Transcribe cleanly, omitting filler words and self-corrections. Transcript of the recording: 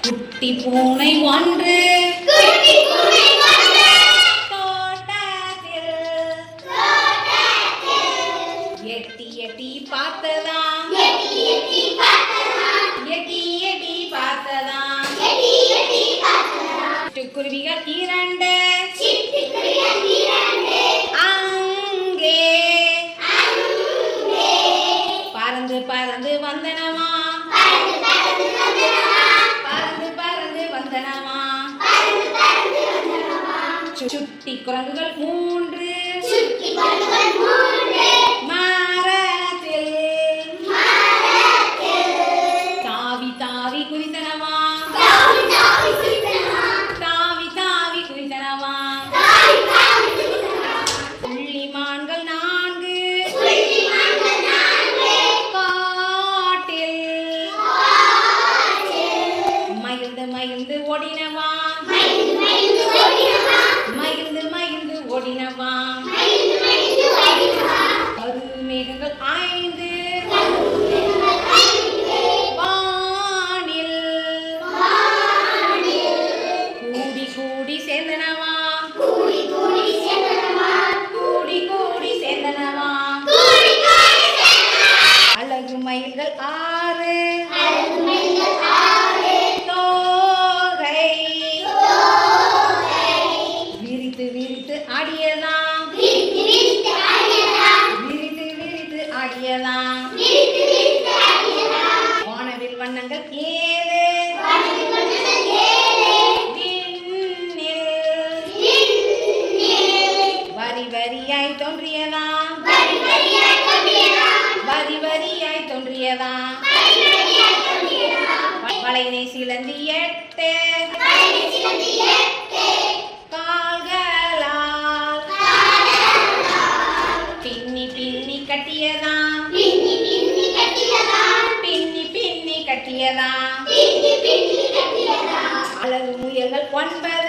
குட்டி பூனை ஒன்று தோட்டத்தில் எட்டி எட்டி பார்த்ததாம் எட்டி எட்டி பார்த்ததாம் சிட்டுக்குருவிகள் இரண்டு அங்கே பறந்து பறந்து வந்தனமா சுட்டி குரங்குகள் மூன்று மரத்தில் தாவி தாவி குதித்தனமா தாவி தாவி குதித்தனமா புள்ளிமான்கள் நான்கு காட்டில் மகிழ்ந்து மகிழ்ந்து ஓடினமா மகிழ்ந்து மகிழ்ந்து ஓடினவா மேகங்கள் ஐந்து வானில் கூடி கூடி சேர்ந்தனவா கூடி கூடி சேர்ந்தனவா அழகு மயில்கள் ஆறு விரித்து ஆடியதாம் வானவில் வண்ணங்கள் ஏழு வரி வரியாய் தோன்றியதாம் வரி வரியாய் தோன்றியதாம் வளைனை சிலந்தி எட்டு கட்டியதாம் அழகு முயல்கள் 9